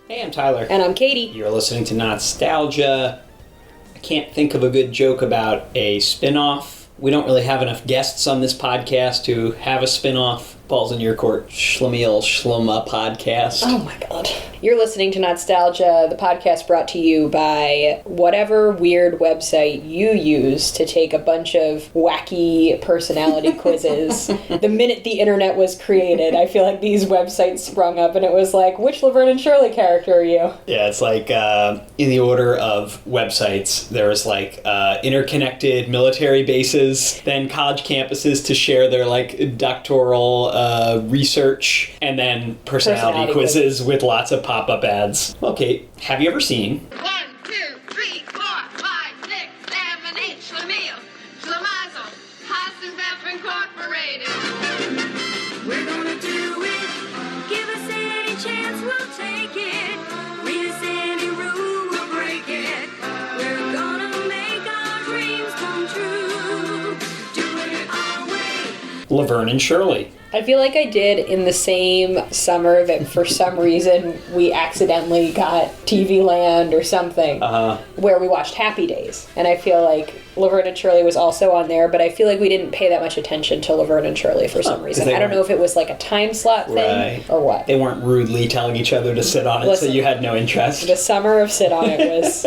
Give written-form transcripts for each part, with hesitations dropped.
Hey, I'm Tyler. And I'm Katie. You're listening to Not-Stalgia. I can't think of a good joke about a spin-off. We don't really have enough guests on this podcast to have a spin-off. Ball's in your court. Schlemiel Schlema podcast. Oh my god. You're listening to Not-Stalgia, the podcast brought to you by whatever weird website you use to take a bunch of wacky personality quizzes. The minute the internet was created, I feel like these websites sprung up and it was like, which Laverne and Shirley character are you? Yeah, it's like in the order of websites, there's like interconnected military bases, then college campuses to share their like doctoral research, and then personality quizzes with lots of pop-up ads. Okay, have you ever seen 1, 2, 3, 4, 5, 6, 7, 8, Schlemiel, Schlemazel, Hassenbeff Incorporated. We're gonna do it. Give us any chance, we'll take it. Read us any rule, we'll break it. We're gonna make our dreams come true. Doing it our way. Laverne and Shirley? I feel like I did in the same summer that for some reason we accidentally got TV Land or something where we watched Happy Days. And I feel like Laverne and Shirley was also on there, but I feel like we didn't pay that much attention to Laverne and Shirley for some reason. I don't know if it was like a time slot thing or what. They weren't rudely telling each other to sit on it, so you had no interest. The summer of Sit On It was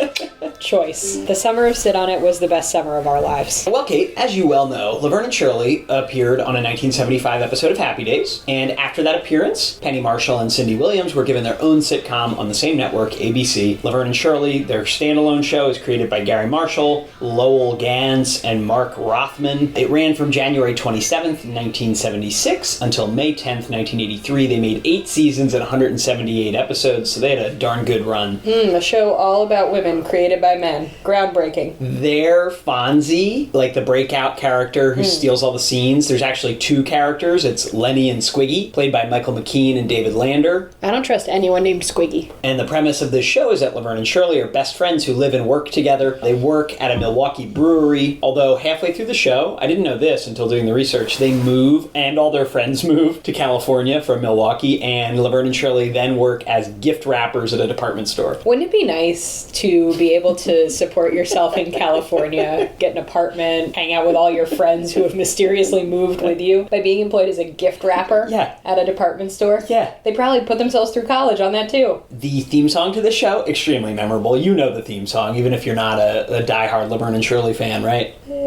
choice. The summer of Sit On It was the best summer of our lives. Well, Kate, as you well know, Laverne and Shirley appeared on a 1975 episode of Happy Days, and after that appearance, Penny Marshall and Cindy Williams were given their own sitcom on the same network, ABC. Laverne and Shirley, their standalone show, is created by Gary Marshall, Lowell Gans, and Mark Rothman. It ran from January 27th, 1976 until May 10th, 1983. They made 8 seasons and 178 episodes, so they had a darn good run. A show all about women created by men. Groundbreaking. Their Fonzie, like the breakout character who steals all the scenes, there's actually 2 characters. It's Lenny and Squiggy, played by Michael McKean and David Lander. I don't trust anyone named Squiggy. And the premise of this show is that Laverne and Shirley are best friends who live and work together. They work at a Milwaukee brewery, although halfway through the show, I didn't know this until doing the research, they move, and all their friends move, to California from Milwaukee, and Laverne and Shirley then work as gift wrappers at a department store. Wouldn't it be nice to be able to support yourself in California, get an apartment, hang out with all your friends who have mysteriously moved with you by being employed as a gift wrapper at a department store? Yeah. They probably put themselves through college on that too. The theme song to the show, extremely memorable. You know the theme song, even if you're not a diehard Laverne and Shirley fan, right? That's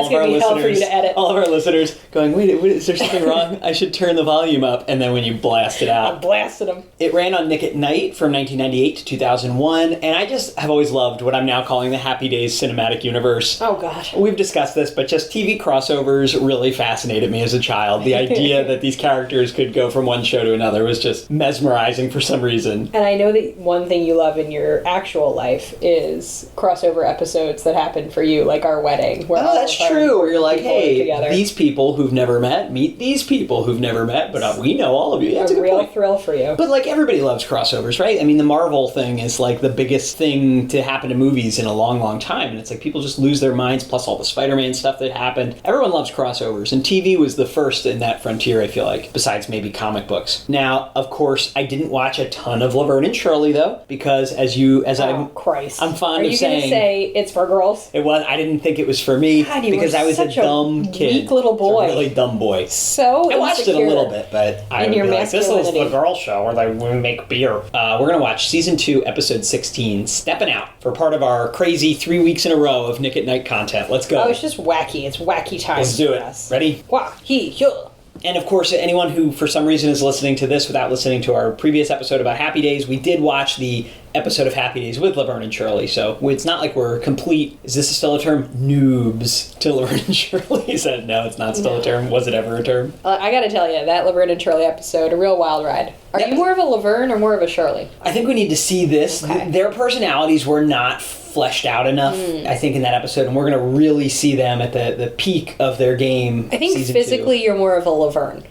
going to be hell for you to edit. All of our listeners going, wait, is there something wrong? I should turn the volume up. And then when you blast it out. I blasted them. It ran on Nick at Night from 1998 to 2001. And I just have always loved what I'm now calling the Happy Days cinematic universe. Oh, gosh. We've discussed this, but just TV crossovers really fascinated me as a child. The idea that these characters could go from one show to another was just mesmerizing for some reason. And I know that one thing you love in your actual life is crossover episodes that happen for you, like our wedding. Where that's true. Where you're like, hey, together. These people who've never met meet these people who've never met, but we know all of you. That's a real thrill for you. But like everybody loves crossovers, right? I mean, the Marvel thing is like the biggest thing to happen to movies in a long, long time, and it's like people just lose their minds. Plus all the Spider-Man stuff that happened. Everyone loves crossovers, and TV was the first in that frontier. I feel like, besides maybe comic books. Now, of course, I didn't watch a ton of Laverne and Shirley though, because I'm fond of saying. Are you going to say it's for girls? It was. I didn't think it was for me because I was a dumb kid. Weak little boy. A really dumb boy. So I watched it a little bit, but I would be like, this is the girl show where they make beer. We're going to watch season 2, episode 16, Steppin' Out, for part of our crazy 3 weeks in a row of Nick at Night content. Let's go. Oh, it's just wacky. It's wacky time. Let's do it. Ready? Wacky. And of course, anyone who for some reason is listening to this without listening to our previous episode about Happy Days, we did watch the episode of Happy Days with Laverne and Shirley, so it's not like we're complete, is this still a term? Noobs to Laverne and Shirley. No, it's not still a term. Was it ever a term? I gotta tell you, that Laverne and Shirley episode, a real wild ride. Are you more of a Laverne or more of a Shirley? I think we need to see this. Okay. Their personalities were not fleshed out enough, I think, in that episode, and we're going to really see them at the peak of their game. I think physically you're more of a Laverne.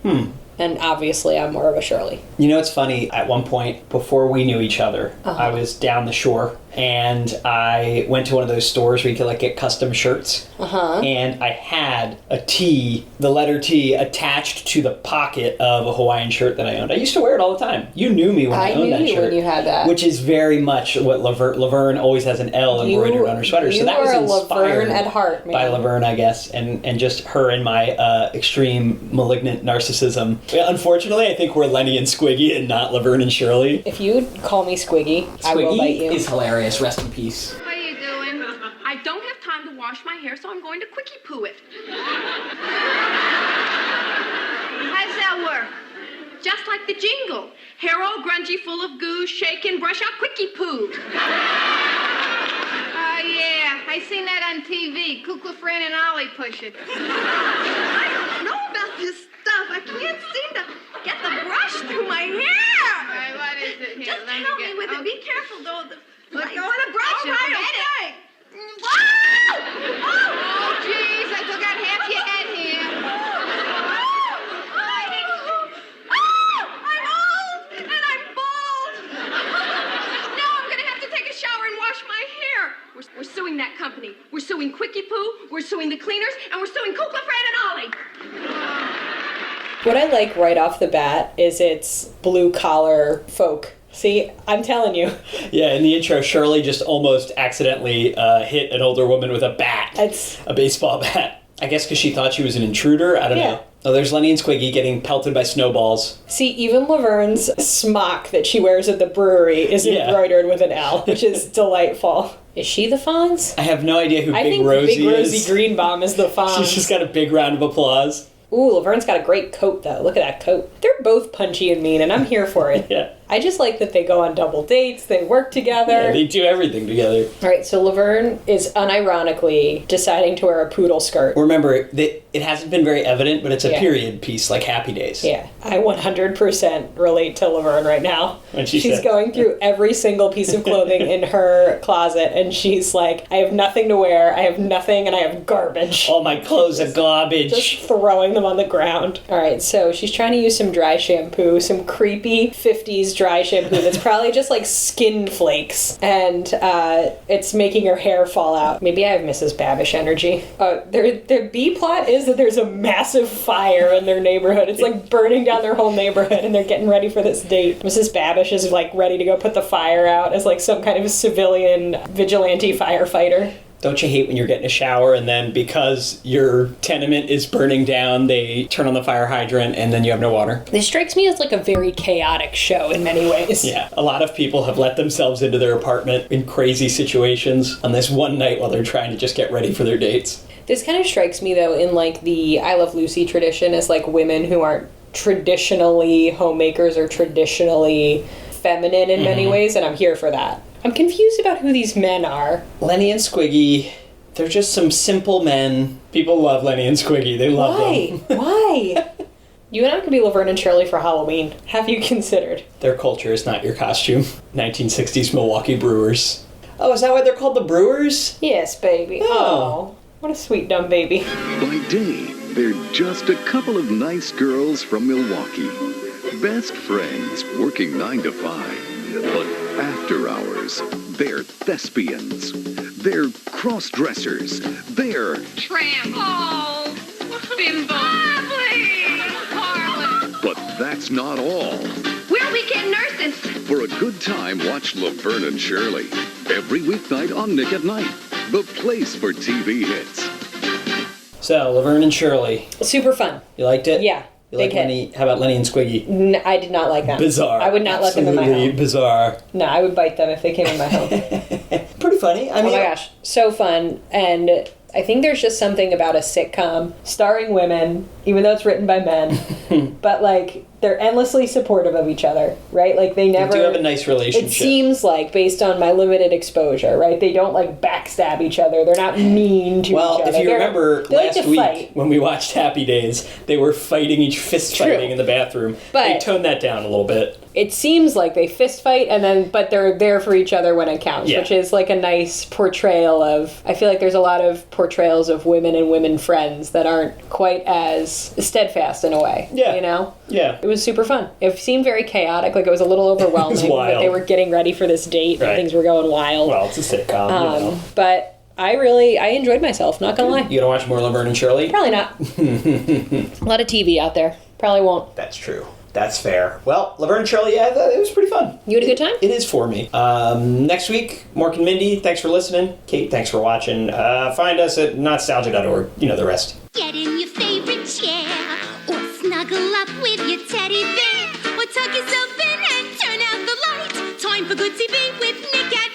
And obviously I'm more of a Shirley. You know, it's funny, at one point, before we knew each other, I was down the shore and I went to one of those stores where you could like get custom shirts. And I had a T, the letter T, attached to the pocket of a Hawaiian shirt that I owned. I used to wear it all the time. You knew me when I owned that shirt. I knew you when you had that. Which is very much what Laverne always has an L embroidered on her sweater. So that was inspired Laverne at heart, man. by Laverne, I guess, and just her and my extreme malignant narcissism. Unfortunately, I think we're Lenny and Squiggy and not Laverne and Shirley. If you call me Squiggy, I will bite you. Squiggy is hilarious. Rest in peace. What are you doing? I don't have time to wash my hair, so I'm going to quickie poo it. How does that work? Just like the jingle. Hair all grungy, full of goo, shake and brush out quickie poo. Oh, yeah. I seen that on TV. Kukla, Fran, and Ollie push it. I don't know about this stuff. I can't seem to get the brush through my hair. All right, what is it here? Just help me with it. Be careful, though. Let go of the brush. All right, okay. Wow! Oh, jeez. I took out half your head here. I'm old, and I'm bald. Now I'm going to have to take a shower and wash my hair. We're suing that company. We're suing Quickie Poo, we're suing the cleaners, and we're suing Kukla, Fran, and Ollie. What I like right off the bat is it's blue-collar folk. See, I'm telling you. Yeah, in the intro, Shirley just almost accidentally hit an older woman with a bat. A baseball bat. I guess because she thought she was an intruder? I don't know. Oh, there's Lenny and Squiggy getting pelted by snowballs. See, even Laverne's smock that she wears at the brewery is embroidered with an L, which is delightful. Is she the Fonz? I have no idea who Big Rosie is. I think Big Rosie Greenbaum is the Fonz. She's just got a big round of applause. Ooh, Laverne's got a great coat, though. Look at that coat. They're both punchy and mean, and I'm here for it. Yeah. I just like that they go on double dates, they work together. Yeah, they do everything together. All right, so Laverne is unironically deciding to wear a poodle skirt. Remember, it hasn't been very evident, but it's a period piece, like Happy Days. Yeah, I 100% relate to Laverne right now. When she's going through every single piece of clothing in her closet, and she's like, I have nothing to wear, I have nothing, and I have garbage. All my clothes are garbage. Just throwing them on the ground. All right, so she's trying to use some dry shampoo, some creepy 50s dry shampoo that's probably just like skin flakes, and it's making her hair fall out. Maybe I have Mrs. Babish energy. Their B plot is that there's a massive fire in their neighborhood. It's like burning down their whole neighborhood, and they're getting ready for this date. Mrs. Babish is like ready to go put the fire out as like some kind of civilian vigilante firefighter. Don't you hate when you're getting a shower and then because your tenement is burning down, they turn on the fire hydrant and then you have no water? This strikes me as like a very chaotic show in many ways. Yeah, a lot of people have let themselves into their apartment in crazy situations on this one night while they're trying to just get ready for their dates. This kind of strikes me, though, in like the I Love Lucy tradition as like women who aren't traditionally homemakers or traditionally feminine in many ways, and I'm here for that. I'm confused about who these men are. Lenny and Squiggy, they're just some simple men. People love Lenny and Squiggy. They love them. Why? You and I could be Laverne and Shirley for Halloween. Have you considered? Their culture is not your costume. 1960s Milwaukee Brewers. Oh, is that why they're called the Brewers? Yes, baby. Oh, what a sweet dumb baby. By day, they're just a couple of nice girls from Milwaukee. Best friends working 9 to 5. But after hours, they're thespians. They're cross-dressers. They're Tramp. Oh, bimbo. Lovely. Harlot. But that's not all. We're weekend nurses. For a good time, watch Laverne and Shirley. Every weeknight on Nick at Night. The place for TV hits. So, Laverne and Shirley. Super fun. You liked it? Yeah. You like Lenny? How about Lenny and Squiggy? No, I did not like them. Bizarre. I would not let them in my home. Bizarre. No, I would bite them if they came in my home. Pretty funny. I mean, oh my gosh, so fun. And I think there's just something about a sitcom starring women, even though it's written by men, but like they're endlessly supportive of each other, right? Like they never... They do have a nice relationship. It seems like, based on my limited exposure, right? They don't like backstab each other. They're not mean to each other. Well, if you remember last like week fight. when we watched Happy Days, they were fist fighting in the bathroom. But they toned that down a little bit. it seems like they fist fight but they're there for each other when it counts, which is like a nice portrayal of, I feel like there's a lot of portrayals of women and women friends that aren't quite as steadfast in a way. Yeah. You know? Yeah. It was super fun. It seemed very chaotic, like it was a little overwhelming. It was wild. Like they were getting ready for this date and things were going wild. Well, it's a sitcom, you know. But I enjoyed myself, not gonna lie. You gonna watch more Laverne and Shirley? Probably not. A lot of TV out there. Probably won't. That's true. That's fair. Well, Laverne and Shirley, yeah, it was pretty fun. You had a good time? It is for me. Next week, Mork and Mindy, thanks for listening. Kate, thanks for watching. Find us at Not-Stalgia.org. You know the rest. Get in your favorite chair, or snuggle up with your teddy bear, or tuck yourself in and turn out the lights. Time for good TV with Nick at